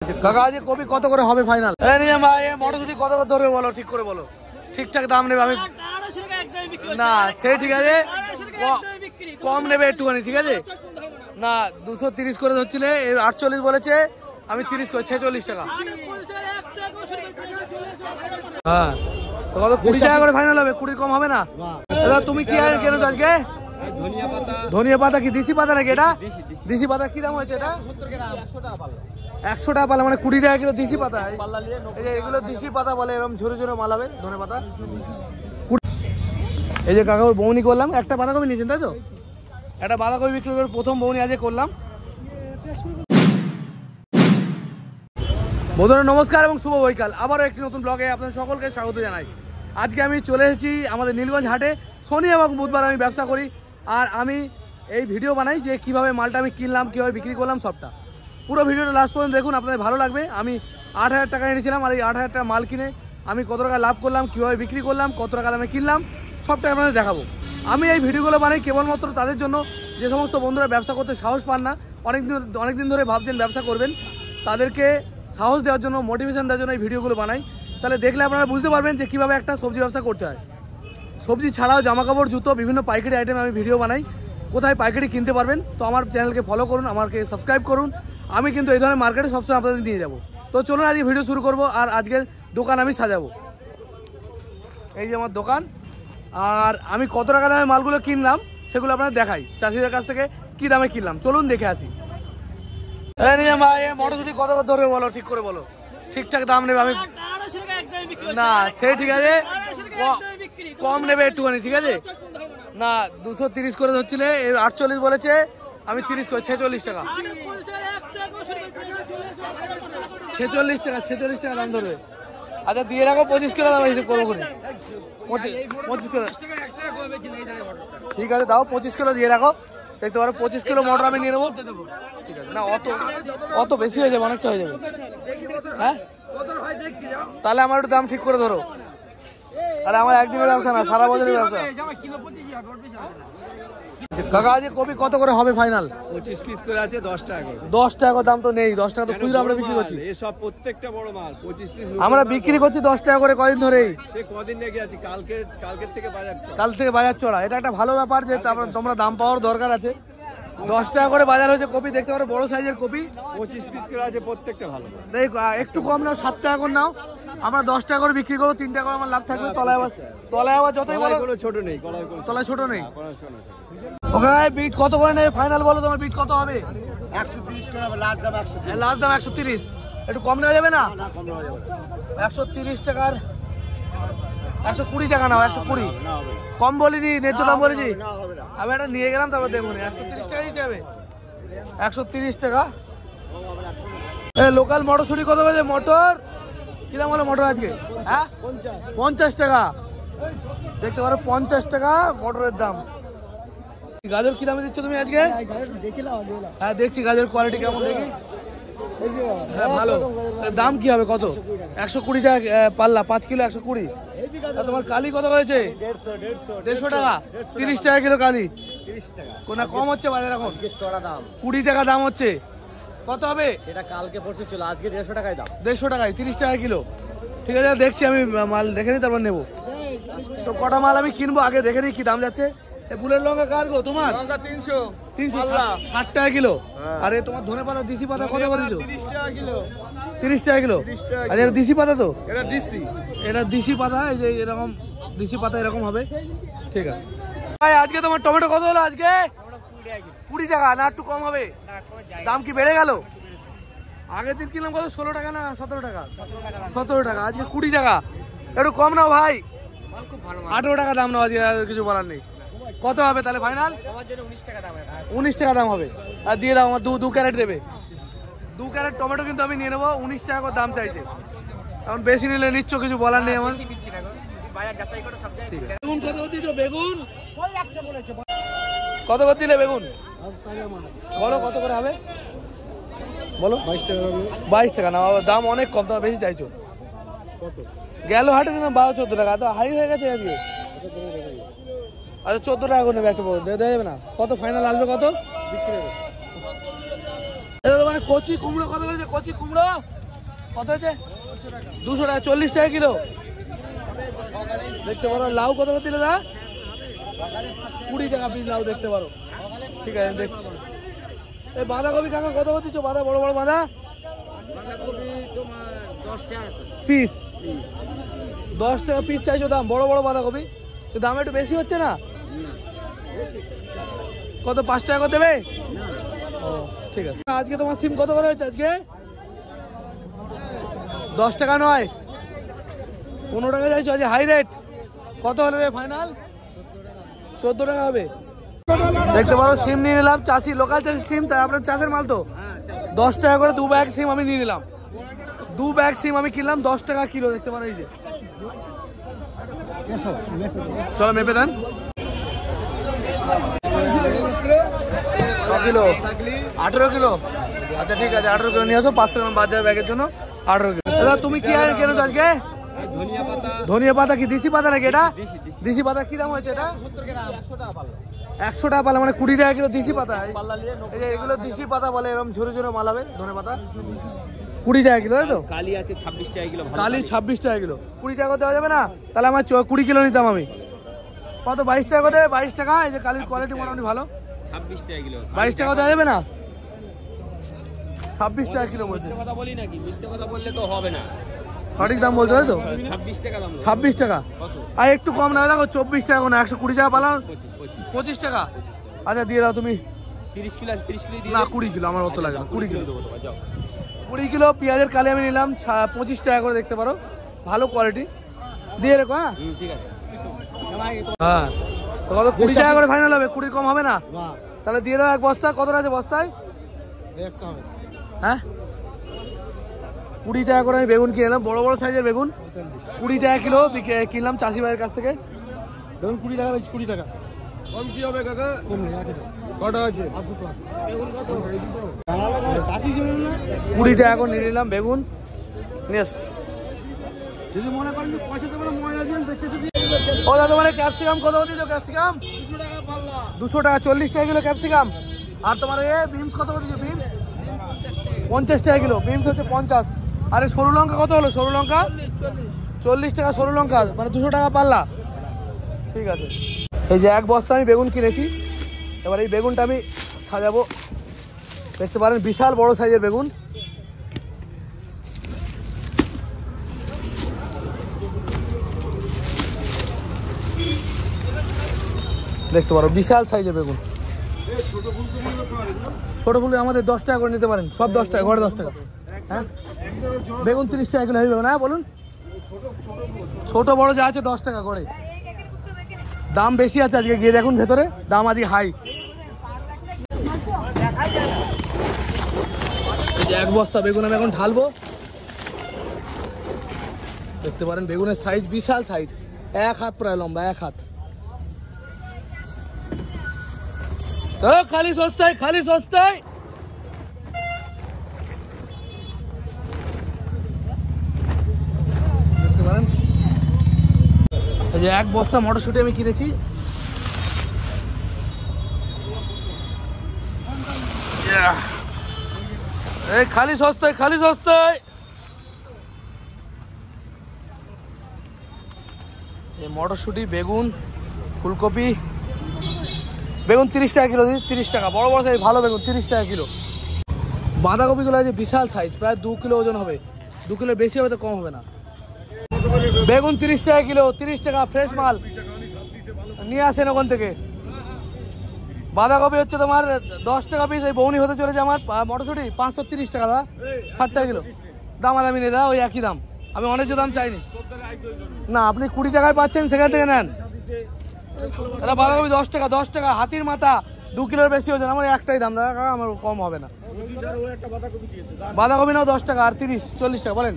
কাকা আজ কপি কত করে হবে ফাইনাল? ভাই মটরশুটি কত করে ধরবে বলো, ঠিক করে বলো, ঠিকঠাক দাম নেবে। আমি না সে ঠিক আছে, কম নেবে একটুখানি, ঠিক আছে না 230 করে ধরছিলে, 48 বলেছে, আমি 30 করে 46 টাকা। হ্যাঁ কত 20 টাকা করে ফাইনাল হবে, 20 কম হবে না? দাদা তুমি কি কেন আজকে? ধনিয়া পাতা কি দেশি পাতা নাকি এটা? দেশি পাতা কি দাম হয়েছে এটা? 100 টাকা পালা, মানে 20 টাকা কিলো দেশি পাতা। এগুলো দেশি পাতা বলে, এরকম ঝরে ঝরে মাল হবে ধনিয়া পাতা। এই যে কাকা বৌনি করলাম, একটা বাঁধাকপি নিয়েছেন তাই তো? একটা বাঁধাকপি বিক্রি করে প্রথম বৌনি আজকে করলাম। বন্ধুরা নমস্কার এবং শুভ বৈকাল, আবারও একটি নতুন ব্লগে আপনাদের সকলকে স্বাগত জানাই। আজকে আমি চলে এসেছি আমাদের নীলগঞ্জ হাটে। শনি এবং বুধবার আমি ব্যবসা করি, আর আমি এই ভিডিও বানাই যে কিভাবে মালটা আমি কিনলাম, কিভাবে বিক্রি করলাম, সবটা পুরো ভিডিওটা লাস্ট পর্যন্ত দেখুন, আপনাদের ভালো লাগবে। আমি 8,000 টাকা এনেছিলাম, আর এই 8,000 টাকা মাল কিনে আমি কত টাকা লাভ করলাম, কিভাবে বিক্রি করলাম, কত টাকা দামে কিনলাম, সবটা আপনাদের দেখাবো। আমি এই ভিডিওগুলো বানাই কেবলমাত্র তাদের জন্য যে সমস্ত বন্ধুরা ব্যবসা করতে সাহস পান না, অনেকদিন ধরে ভাবছেন ব্যবসা করবেন, তাদেরকে সাহস দেওয়ার জন্য, মোটিভেশন দেওয়ার জন্য এই ভিডিওগুলো বানাই। তাহলে দেখলে আপনারা বুঝতে পারবেন যে কীভাবে একটা সবজি ব্যবসা করতে হয়। সবজি ছাড়াও জামাকাপড়, জুতো, বিভিন্ন পাইকারি আইটেম আমি ভিডিও বানাই, কোথায় পাইকারি কিনতে পারবেন। তো আমার চ্যানেলকে ফলো করুন, আমাকে সাবস্ক্রাইব করুন। আমি কিন্তু এই ধরনের মার্কেটে সবসময় আপনাদের নিয়ে যাব। তো চলুন আজকে ভিডিও শুরু করব, আর আজকের দোকান আমি সাজাবো। এই যে আমার দোকান, আর আমি কত টাকা দামে মালগুলো কিনলাম সেগুলো আপনাদের দেখাই, চাষিদের কাছ থেকে কী দামে কিনলাম। চলুন দেখে আসি। ভাই মটরশুটি কত করে ধরবে বলো, ঠিক করে বলো, ঠিকঠাক দাম নেবে। আমি না সে ঠিক আছে, কম নেবে একটুখানি, ঠিক আছে না 230 করে ধরছিলে, 48 বলেছে, আমি 30 করে 46 টাকা। 46 টাকা দাম ধরবে। আচ্ছা দিয়ে রাখো, 25 কিলো দাম হিসেবে করবো করে, 25 কিলো ঠিক আছে, দাও 25 কিলো দিয়ে রাখো। দেখতে পারো 25 কিলো মটর আমি নিয়ে নেবো, ঠিক আছে না? অত বেশি হয়ে যাবে, অনেকটা হয়ে যাবে। হ্যাঁ তাহলে আমার একটু দাম ঠিক করে ধরো, আরে আমার একদিনের ব্যবসা না, সারা বছরের ব্যবসা। কাকা আজ কপি কত করে হবে ফাইনাল? 25 পিস করে আছে, 10 টাকা করে। 10 টাকা দাম তো নেই, 10 টাকা তো খুচরা আমরা বিক্রি করছি। এই সব প্রত্যেকটা বড় মাল 25 পিস আমরা বিক্রি করছি 10 টাকা করে কদিন ধরেই। সে কদিন লেগে আছে, কালকের থেকে বাজার চড়া। কাল থেকে বাজার চড়া, এটা একটা ভালো ব্যাপার যে তোমরা দাম পাওয়ার দরকার আছে। 10 টাকা করে বাজার হয়েছে কপি, দেখতে পারো বড় সাইজের কপি 25 পিস করে আছে, প্রত্যেকটা ভালো। একটু কম নাও, 7 টাকা করে নাও, আমরা 10 টাকা করে বিক্রি করবো, 3 টাকা করে আমার লাভ থাকবে। তলায় আবার যতই বলো ছোট নেই, তলায় ছোট নেই। ওকে বিট কত করে নেবে ফাইনাল বলো, তোমার বিট কত হবে? 130 করে হবে, লাস্ট দাম 130। লাস্ট দাম 130, একটু কম নেওয়া যাবে না? 130 টাকার 120 টাকা নাও, 120 কম বলিনি, ন্যায্য দাম বলেছি। আমি এটা নিয়ে গেলাম, তারপর দেখুন 130 টাকা দিতে হবে। 130 টাকা। লোকাল মটরশুটি কত বলছে? মটর কি দাম হলো মটর আজকে? হ্যাঁ 50 টাকা, দেখতে পারো 50 টাকা মটরের দাম। গাজর কি দামে দিচ্ছ তুমি আজকে? হ্যাঁ দেখছি গাজর কোয়ালিটি কেমন, দেখি। হ্যাঁ ভালো। দাম কি হবে কত? 120 টাকা পাল্লা, 5 কিলো 120। তোমার কালি কত হয়েছে? 150 টাকা। 30 টাকা কিলো কালি, কোনা কম হচ্ছে বাজার এখন? 20 টাকা দাম হচ্ছে। কত হবে এটা? কালকে পরশু ছিল, আজকে 150 টাকায় দাম। 150 টাকায় 30 টাকা কিলো, ঠিক আছে দেখছি, আমি মাল দেখে নিই তারপর নেবো। তো কটা মাল আমি কিনবো, আগে দেখে নিই কি দাম যাচ্ছে। বুলের লঙ্কা কার গো তোমার? 360 টাকা কিলো। আরে তোমার ধনে পাতা দিশি পাতা কত করে দিছো? 30 টাকা কিলো। 30 টাকা কিলো। আরে এটা দিশি পাতা তো? এটা দিশি পাতা, এই যে এরকম দিশি পাতা এরকম হবে, ঠিক আছে। ভাই আজকে তোমার টমেটো কত হলো আজকে? 20 টাকা না, একটু কম হবে? দাম কি বেড়ে গেল? আগের দিন কিনলাম কত, 16 টাকা না 17 টাকা? 17 টাকা, আজকে 20 টাকা, একটু কম নাও ভাই। 18 টাকা দাম নাও আজকে, আর কিছু বলার নেই। কত হবে তাহলে ফাইনাল? 19 টাকা দাম হবে। আর দিয়ে দাও, আমার 2 ক্যারেট দেবে। 2 ক্যারেট টমেটো কিন্তু আমি নিয়ে নেবো, 19 টাকা করে দাম চাইছে। এখন বেশি নিলে নিচ্ছ, কিছু বলার নেই আমার। বেগুন কত দিচ্ছ? বেগুন কত করে দিলে বেগুন? বলো কত করে হবে বলো। 22 টাকা না, দাম অনেক কম, তোমার বেশি চাইছো। গেল হাটে দিলাম 12-14 টাকা, তো হাই হয়ে গেছে আজকে। আচ্ছা 14 টাকা করে নেবে, একটা দেওয়া যাবে না? কত ফাইনাল আসবে কত? মানে কচি কুমড়ো কত হয়েছে? কচি কুমড়ো কত হয়েছে? 200 টাকা, 40 টাকা কিলো। দেখতে পারো লাউ কত করে দিলে? দা 20 টাকা পিস লাউ দেখতে পারো। ঠিক আছে দেখছি। এই বাঁধাকপি কাকা কত করে দিচ্ছ? বাঁধা বড় বড় বাঁধা পিস 10 টাকা পিস চাইছো দাম? বড় বড় বাঁধাকপি তো দাম একটু বেশি হচ্ছে না? কত 5 টাকা করে দেবে? ও ঠিক আছে। আজকে তোমার সিম কত করে হয়েছে? আজকে 10 টাকা নয় 15 টাকা চাইছো। আজকে হাই রেট কত হলে ফাইনাল? 14 টাকা হবে। দেখতে পারো সিম নিয়ে নিলাম, চাষি লোকাল চাষি সিম, তাই আপনার চাষের মাল তো। 10 টাকা করে 2 ব্যাগ সিম আমি নিয়ে নিলাম। 2 ব্যাগ সিম আমি কিনলাম 10 টাকা কিলো। দেখতে পারো এই যে, চলো মেপে দেন। Kilo 18 kilo. আচ্ছা ঠিক আছে 18 কিলো নিয়ে আসো। 500 গ্রাম বাদ যাবে ব্যাগের জন্য। 18 কিলো। দাদা তুমি কি কেনেছো আজকে? ধনিয়া পাতা কি দেশি পাতা নাকি এটা? দেশি পাতা কি দাম হয়েছে এটা? 100 টাকা পাল্লা, মানে 20 টাকা কিলো দেশি পাতা। এগুলো দেশি পাতা বলে, এরকম ঝুরে ঝুরে মাল হবে। ধনে পাতা 20 টাকা কিলো, তাই তো? কালি আছে 26 টাকা কিলো। কালি 26 টাকা কিলো। 20 টাকা দেওয়া যাবে না? তাহলে আমার 20 কিলো নিতাম আমি। কত 22 টাকা দেবে? 22 টাকা। এই যে কালির কোয়ালিটি মোটামুটি ভালো। 26 টাকা কিলো। 22 টাকা দেওয়া যাবে না? 26 টাকা কিলো বলছে। কথা বলি নাকি? মিথ্যে কথা বললে তো হবে না। সঠিক দাম বলছো তাই তো? 26 টাকা দাম। 26 টাকা। আর একটু কম না দেখো, 24 টাকা কোনো 120 টাকা পালাম। 25 টাকা। আচ্ছা দিয়ে দাও তুমি। 30 কিলো আছে, 30 কিলো দিয়ে না 20 কিলো আমার অত লাগে না। 20 কিলো দেবো। যাও 20 কিলো পেঁয়াজের কালি আমি নিলাম 25 টাকা করে। দেখতে পারো ভালো কোয়ালিটি দিয়ে রেখো। হ্যাঁ ঠিক আছে। হ্যাঁ তো কত? 20 টাকা করে ফাইনাল হবে। 20 কম হবে না? তাহলে দিয়ে দাও এক বস্তা। কত আছে বস্তায়? হ্যাঁ 20 টাকা করে আমি বেগুন কিনে এলাম, বড় বড় সাইজের বেগুন। 20 টাকা কিলো কিনলাম চাষি ভাইয়ের কাছ থেকে। বেগুন 20 টাকা বেশি। 20 টাকা কম কি হবে কাকা? কম নেই। কটা আছে? 20 টাকা করে নিয়ে নিলাম বেগুন। নিয়ে আসো। যদি মনে করেন পয়সা দেবো না, ময়লা দিন দেখতে। ও দাদা মানে ক্যাপসিকাম কত দিচ্ছ? ক্যাপসিকাম 200 টাকা। 40 টাকা কিলো ক্যাপসিকাম। আর তোমার বিনস কত দিচ্ছ? বিনস 50 টাকা কিলো। বিনস হচ্ছে 50। আরে সরু লঙ্কা কত হলো? সরু লঙ্কা 40 টাকা। সরু লঙ্কা মানে 200 টাকা পাল্লা। ঠিক আছে। এই যে এক বস্তা আমি বেগুন কিনেছি। এবার এই বেগুনটা আমি সাজাবো। দেখতে পারেন বিশাল বড় সাইজের বেগুন। দেখতে পারো বিশাল সাইজের বেগুন। ছোট ফুল আমাদের 10 টাকা করে নিতে পারেন। সব 10 টাকা, ঘরে 10 টাকা। হ্যাঁ বেগুন 30 টাকা কিলো হয়ে যাবে না? বলুন ছোট বড় যা আছে 10 টাকা করে। দাম বেশি আছে আজকে, গিয়ে দেখুন ভেতরে দাম আজকে হাই। এই যে এক বস্তা বেগুন আমি এখন ঢালবো। দেখতে পারেন বেগুনের সাইজ বিশাল সাইজ, 1 হাত প্রায় লম্বা, 1 হাত। খালি সস্তায়, খালি সস্তায়। দেখতে পারেন এই যে এক বস্তা মটরশুঁটি আমি কিনেছি। এই খালি সস্তায়, খালি সস্তায়। এই মটরশুঁটি, বেগুন, ফুলকপি। বেগুন 30 টাকা কিলো। 30 টাকা বড় বড় সাইজ ভালো বেগুন 30 টাকা কিলো। বাঁধাকপিগুলো আছে বিশাল সাইজ, প্রায় 2 কিলো ওজন হবে। 2 কিলো বেশি হবে তো কম হবে না। বেগুন 30 টাকা কিলো। 30 টাকা ফ্রেশ মাল নিয়ে আসেন ওখান থেকে। বাঁধাকপি হচ্ছে তোমার 10 টাকা পিস। এই বৌনি হতে চলেছে আমার। মটরশুঁটি 530 টাকা দা, 60 টাকা কিলো। দামাদামি নেই দা, ওই একই দাম। আমি অনেক দাম চাইনি না। আপনি 20 টাকায় পাচ্ছেন, সেখান থেকে নেন। এটা বাঁধাকপি 10 টাকা। 10 টাকা হাতির মাথা 2 কিলোর বেশি ওজন। আমার একটাই দাম দাদা, আমার কম হবে না। বাঁধাকপি নাও 10 টাকা। আর 30-40 টাকা বলেন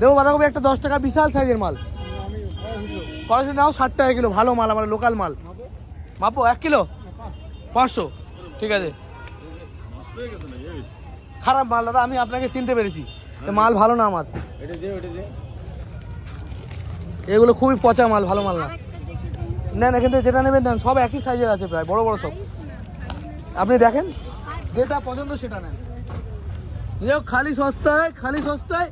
দেবো বাঁধাকপি একটা 10 টাকা, বিশাল সাইজের মাল। কড়াইশুঁটি নাও 60 টাকা কিলো, ভালো মাল, আমার লোকাল মাল। মাপো 1 কিলো 500। ঠিক আছে, খারাপ মাল দাদা, আমি আপনাকে চিনতে পেরেছি। মাল ভালো না আমার। এগুলো খুবই পচা মাল, ভালো মাল না। নেন এখান থেকে যেটা নেবেন নেন, সব একই সাইজের আছে প্রায়, বড় বড় সব। আপনি দেখেন যেটা পছন্দ সেটা নেন। যাও খালি সস্তায়, খালি সস্তায়।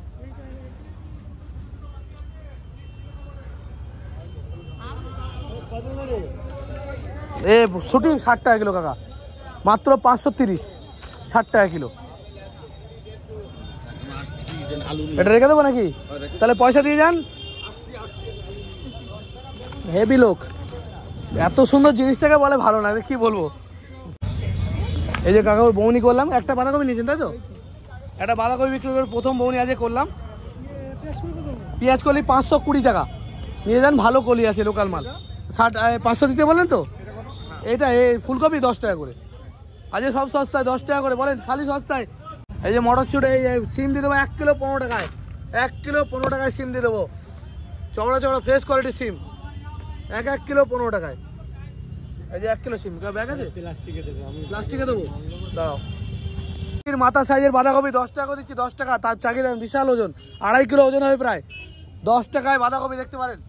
এ শুটিং 60 টাকা কিলো কাকা, মাত্র 530, 60 টাকা কিলো। এটা রেখে দেবো নাকি? তাহলে পয়সা দিয়ে যান। হেভি লোক, এত সুন্দর জিনিসটাকে বলে ভালো না, কি বলবো। এই যে কাকা বৌনি করলাম, একটা বাঁধাকপি নিয়েছেন তাই তো? একটা বাঁধাকপি বিক্রি করে প্রথম বৌনি আজকে করলাম। পেঁয়াজ কলি 520 টাকা নিয়ে যান, ভালো কলি আছে, লোকাল মাল। 500 দিতে বললেন তো? এটা এই ফুলকপি 10 টাকা করে, আজকে সব সস্তায় 10 টাকা করে, বলেন খালি সস্তায়। এই যে মটরশুঁটি, এই সিম দিয়ে দেবো 1 কিলো 15 টাকায়, 1 কিলো 15 টাকায় সিম দিয়ে দেবো, চওড়া চওড়া ফ্রেশ কোয়ালিটির সিম, 1 কিলো 15 টাকায়। এই যে 1 কিলো সিম ব্যাগ আছে, প্লাস্টিকে দেবো, দাঁড়াও। মাথা সাইজের বাঁধাকপি 10 টাকা দিচ্ছি, 10 টাকা, তার চাকরি দেন, বিশাল ওজন, 2.5 কিলো ওজন হবে প্রায়, 10 টাকায় বাঁধাকপি দেখতে পারেন।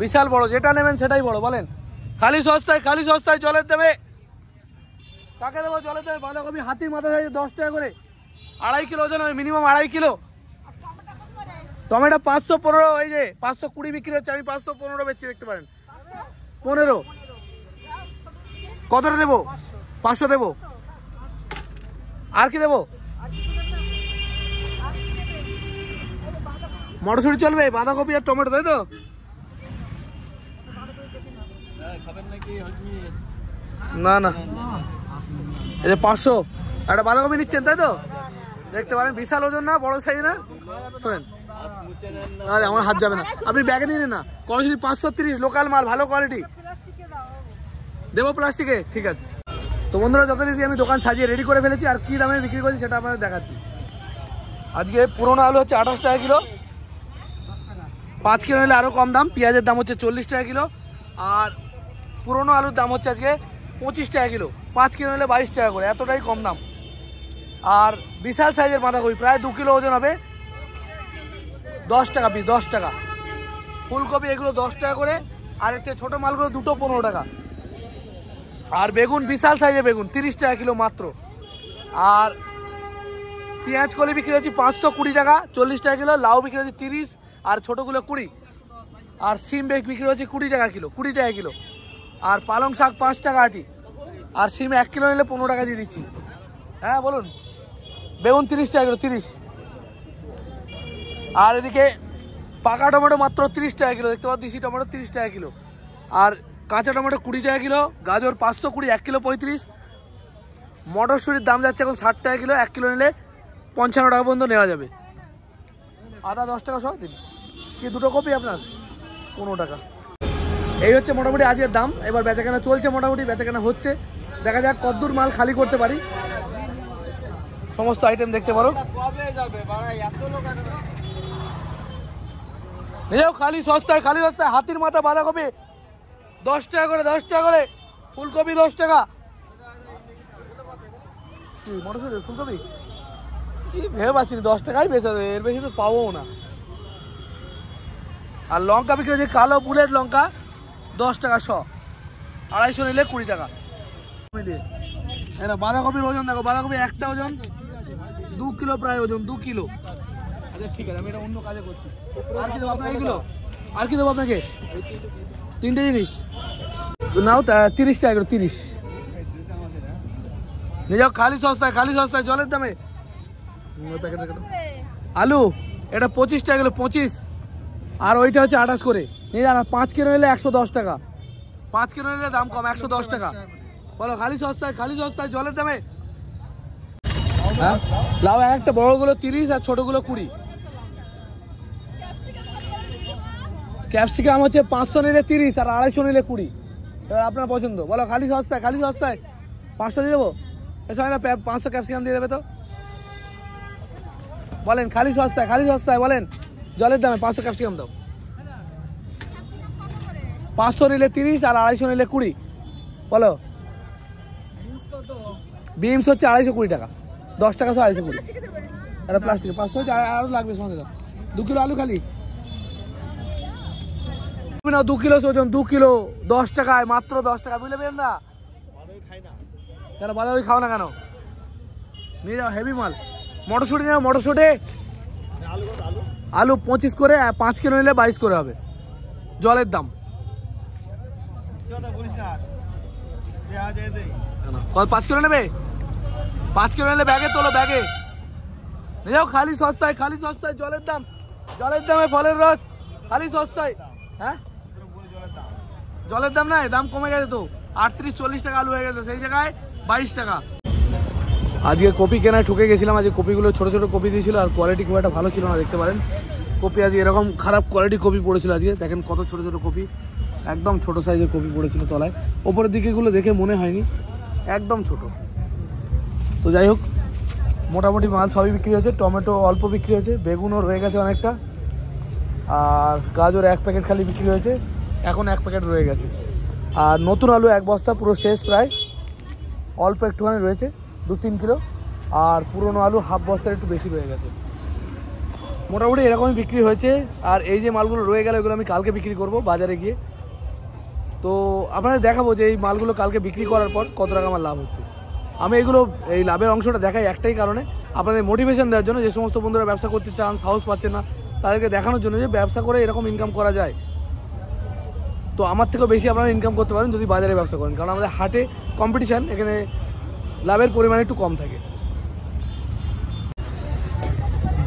বিশাল বড়, যেটা নেবেন সেটাই বড়, বলেন খালি সস্তায়, খালি সস্তায়। জলের দেবে, কাকে দেবো? জলের দেবে বাঁধাকপি, হাতির মাথা সাইজে 10 টাকা করে, 2.5 কিলো ওজন হবে, মিনিমাম 2.5 কিলো। টমেটো 515, এই যে 520 বিক্রি হচ্ছে, আমি 515 বেচছি, দেখতে পারেন। 15 কতটা দেবো? 500 দেবো। আর কি দেবো? মটরশুঁটি চলবে, বাঁধাকপি আর টমেটো, তাই তো? না না, এই যে 500 একটা বাঁধাকপি নিচ্ছেন, তাই তো? দেখতে পারেন, বিশাল ওজন না, বড় সাইজ না? শোনেন, আরে আমার হাত যাবে না, আপনি ব্যাগে নিয়ে নিন না। কড়াইশুঁটি 530, লোকাল মাল, ভালো কোয়ালিটি, দেবো প্লাস্টিকে, ঠিক আছে। তো বন্ধুরা, যথারীতি আমি দোকান সাজিয়ে রেডি করে ফেলেছি, আর কি দামে বিক্রি করছি সেটা আপনাদের দেখাচ্ছি। আজকে পুরোনো আলু হচ্ছে 28 টাকা কিলো, 5 কিলো নিলে আরও কম দাম। পেঁয়াজের দাম হচ্ছে 40 টাকা কিলো, আর পুরোনো আলুর দাম হচ্ছে আজকে 25 টাকা কিলো, 5 কিলো নিলে 22 টাকা করে, এতটাই কম দাম। আর বিশাল সাইজের বাঁধাকপি প্রায় 2 কিলো ওজন হবে, 10 টাকা পিস, 10 টাকা। ফুলকপি এগুলো 10 টাকা করে, আর এর থেকে ছোটো মালগুলো দুটো 15 টাকা। আর বেগুন, বিশাল সাইজের বেগুন 30 টাকা কিলো মাত্র। আর পেঁয়াজ কলি বিক্রি হচ্ছে 520 টাকা, 40 টাকা কিলো। লাউ বিক্রি হচ্ছে 30, আর ছোটোগুলো 20। আর সিম বেগ বিক্রি হচ্ছে 20 টাকা কিলো, 20 টাকা কিলো। আর পালং শাক 5 টাকা আটি, আর সিম 1 কিলো নিলে 15 টাকা দিয়ে দিচ্ছি। হ্যাঁ বলুন। বেগুন 30 টাকা কিলো, 30। আর এদিকে পাকা টমেটো মাত্র 30 টাকা কিলো, দেখতে পাচ্ছি, দেশি টমেটো 30 টাকা কিলো। আর কাঁচা টমেটো 20 টাকা কিলো, গাজর 520, 1 কিলো 35। মটরশুঁটির দাম যাচ্ছে এখন 60 টাকা কিলো, 1 কিলো নিলে 55 টাকা পর্যন্ত নেওয়া যাবে। আদা 10 টাকা সব দিন। কি দুটো কপি আপনার? 15 টাকা। এই হচ্ছে মোটামুটি আজকের দাম। এবার বেচাকেনা চলছে, মোটামুটি বেচাকেনা হচ্ছে, দেখা যাক কতদূর মাল খালি করতে পারি। সমস্ত আইটেম দেখতে পারো। নিজেও খালি সস্তায়, খালি সস্তায়। হাতির মাথা বাঁধাকপি 10 টাকা করে, 10 টাকা করে। ফুলকপি 10 টাকা। কি মটরশুঁটি, ফুলকপি কি ভেবে পাচ্ছি, 10 টাকাই বেচা দেবে, এর বেশি তো পাবো না। আর লঙ্কা বিক্রি হচ্ছে কালো বুলেট লঙ্কা 10 টাকা শ, 250 নিলে 20 টাকা। এটা বাঁধাকপির ওজন দেখো, বাঁধাকপি একটা ওজন 2 কিলো প্রায় ওজন, 2 কিলো। আচ্ছা ঠিক আছে, আমি এটা অন্য কাজে করছি। আর কি দেবো আপনাকে? এইগুলো আর কি দেবো আপনাকে? 3টে জিনিস নাও, 30 টাকা করে, 30। নিয়ে যাও খালি সস্তায়, খালি সস্তায়, জলের দামে। আলু এটা 25 টাকা কিলো, 25। আর ওইটা হচ্ছে 28 করে। নিয়ে যান। 5 কিলো নিলে 110 টাকা, 5 কিলো নিলে দাম কম, 110 টাকা। বলো খালি সস্তায়, খালি সস্তায়, জলের দামে। হ্যাঁ, লাউ একটা বড়গুলো 30 আর ছোটগুলো 20। ক্যাপসিকাম হচ্ছে 500 নিলে 30 আর 250 নিলে 20। এবার আপনার পছন্দ, বলো খালি সস্তায়, খালি সস্তায়। 500 দিয়ে দেবো, এর সঙ্গে 500 ক্যাপসিকাম দিয়ে দেবে তো? বলেন খালি সস্তায়, খালি সস্তায়, বলেন জলের দামে 500 ক্যাপসিকাম দাও। 500 নিলে 30 আর 250 নিলে 20। বলো। বিমস হচ্ছে 220 টাকা, 10 টাকা 220। এটা প্লাস্টিক 500 হচ্ছে, আরও লাগবে সঙ্গে দাও। 2 কিলো আলু খালি নাও, 2 কিলো ওজন, 2 কিলো 10 টাকায়, মাত্র 10 টাকা, বুঝলে পেলেন না? কেন বাঁধাকপি খাও না কেন? নিয়ে যাও, হেভি মাল। মটরশুঁটি নেও, মটরশুঁটি। আলু 25 করে, 5 কিলো নিলে 22 করে হবে। জলের দাম 5 কিলো নেবে? 5 কিলো নিলে ব্যাগে তোলো, ব্যাগে নিয়ে যাও। খালি সস্তায়, খালি সস্তায়। জলের দাম, জলের দামে ফলের রস খালি সস্তায়। হ্যাঁ, জলের দাম নাই, দাম কমে গেছে তো। 38-40 টাকা আলু হয়ে গেছে, সেই জায়গায় 22 টাকা। আজকে কপি কেনায় ঠকে গেছিলাম। আজকে কপিগুলো ছোট ছোট কপি দিয়েছিল, আর কোয়ালিটি খুব একটা ভালো ছিল না। দেখতে পারেন কপি আজকে এরকম খারাপ কোয়ালিটি কপি পড়েছিল। আজকে দেখেন কত ছোট ছোট কপি, একদম ছোট সাইজের কপি পড়েছিল তলায়। ওপরের দিকেগুলো দেখে মনে হয়নি, একদম ছোট। তো যাই হোক, মোটামুটি মাল সবই বিক্রি হয়েছে। টমেটো অল্প বিক্রি হয়েছে, বেগুনও রয়ে গেছে অনেকটা, আর গাজর 1 প্যাকেট খালি বিক্রি হয়েছে, এখন 1 প্যাকেট রয়ে গেছে। আর নতুন আলু 1 বস্তা পুরো শেষ প্রায়, অল্প একটুখানি রয়েছে 2-3 কিলো। আর পুরনো আলু হাফ বস্তার একটু বেশি রয়ে গেছে। মোটামুটি এরকমই বিক্রি হয়েছে। আর এই যে মালগুলো রয়ে গেল, এগুলো আমি কালকে বিক্রি করব বাজারে গিয়ে। তো আপনাদের দেখাবো যে এই মালগুলো কালকে বিক্রি করার পর কত টাকা আমার লাভ হচ্ছে। আমি এগুলো এই লাভের অংশটা দেখাই একটাই কারণে, আপনাদের মোটিভেশন দেওয়ার জন্য। যে সমস্ত বন্ধুরা ব্যবসা করতে চান, সাহস পাচ্ছেন না, তাদেরকে দেখানোর জন্য যে ব্যবসা করে এরকম ইনকাম করা যায়। তো আমার থেকেও বেশি আপনারা ইনকাম করতে পারেন যদি বাজারে ব্যবসা করেন, কারণ আমাদের হাটে কম্পিটিশান, এখানে লাভের পরিমাণ একটু কম থাকে।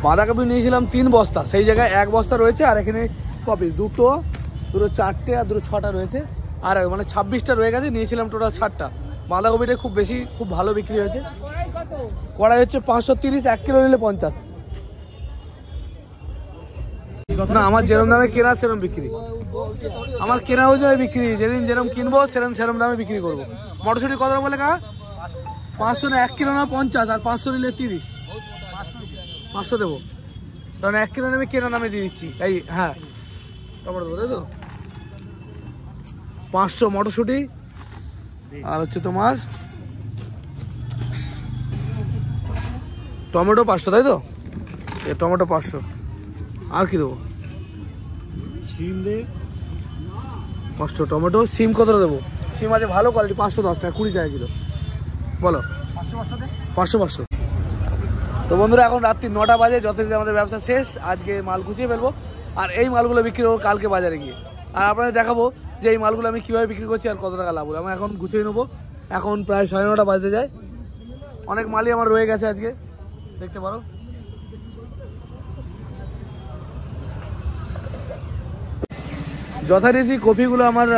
বাঁধাকপি নিয়েছিলাম 3 বস্তা, সেই জায়গায় 1 বস্তা রয়েছে। আর এখানে কপি দুটো 4টে আর 2 6টা রয়েছে, আর মানে 26টা রয়ে গেছে। নিয়েছিলাম টোটাল 60টা। বাঁধাকপিটা খুব বেশি, খুব ভালো বিক্রি হয়েছে। কড়াই হচ্ছে 530, 1 কিলো নিলে 50। না, আমার যেরকম দামে কেনা সেরকম বিক্রি, আমার কেনা ওজনে বিক্রি। যেদিন যেরকম কিনবো সেরকম দামে বিক্রি করবো। মটরশুঁটি কত বলে কাকা? 500 না 1 কিলো না 50, আর 500 নিলে 30। 500 দেবো, কারণ 1 কিলো আমি কেনা দামে দিয়ে দিচ্ছি। এই হ্যাঁ, টমেটো দেবো, তাই তো? 500 মটরশুঁটি, আর হচ্ছে তোমার টমেটো 500, তাই তো? টমেটো 500। আর কি দেবো? সিম দে 500 টমেটো। সিম কতটা দেবো? সিম আছে ভালো কোয়ালিটি, 510 টাকা, 20 টাকা কিলো। বলো 500। তো বন্ধুরা, এখন রাত্রি 9টা বাজে, যতদিন আমাদের ব্যবসা শেষ। আজকে মাল গুছিয়ে ফেলবো, আর এই মালগুলো বিক্রি করবো কালকে বাজারে গিয়ে। আর আপনাদের দেখাবো যে এই মালগুলো আমি কীভাবে বিক্রি করছি আর কত টাকা লাভ হলো। আমি এখন গুছিয়ে নেবো। এখন প্রায় 9:30 বাজতে যায়। অনেক মালই আমার রয়ে গেছে আজকে, দেখতে পারো। যথারীতি কপিগুলো আমার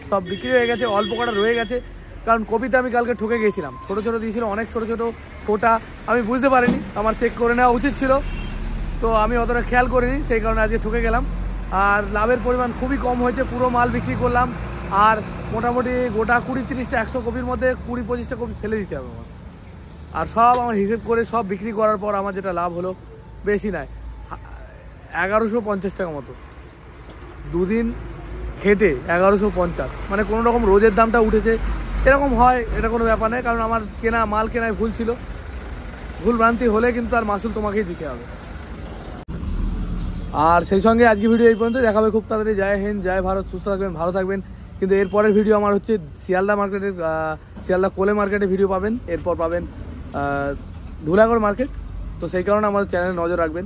সব বিক্রি হয়ে গেছে, অল্প কটা রয়ে গেছে। কারণ কপিতে আমি কালকে ঠকে গেছিলাম, ছোটো ছোটো দিয়েছিল, অনেক ছোটো ছোটো ফোটা। আমি বুঝতে পারিনি, আমার চেক করে নেওয়া উচিত ছিল, তো আমি অতটা খেয়াল করিনি, সেই কারণে আজকে ঠকে গেলাম। আর লাভের পরিমাণ খুবই কম হয়েছে। পুরো মাল বিক্রি করলাম, আর মোটামুটি গোটা 20-30টা 100 কপির মধ্যে 20-25টা কপি ফেলে দিতে হবে আমার। আর সব আমার হিসেব করে সব বিক্রি করার পর আমার যেটা লাভ হলো, বেশি নয়, 1150 টাকা মতো। দুদিন খেটে 1150, মানে কোনো রকম রোজের দামটা উঠেছে, এরকম হয়, এটা কোনো ব্যাপার নয়। কারণ আমার মাল কেনায় ভুল ছিল, ভুল ভ্রান্তি হলে কিন্তু আর মাসুল তোমাকেই দিতে হবে। আর সেই সঙ্গে আজকে ভিডিও এই পর্যন্ত, দেখাবে খুব তাড়াতাড়ি। জয় হিন্দ, জয় ভারত, সুস্থ থাকবেন, ভালো থাকবেন। কিন্তু এরপরের ভিডিও আমার হচ্ছে শিয়ালদা মার্কেটের, শিয়ালদা কোলে মার্কেটে ভিডিও পাবেন। এরপর পাবেন ধুলাগড় মার্কেট। তো সেই কারণে আমাদের চ্যানেলে নজর রাখবেন।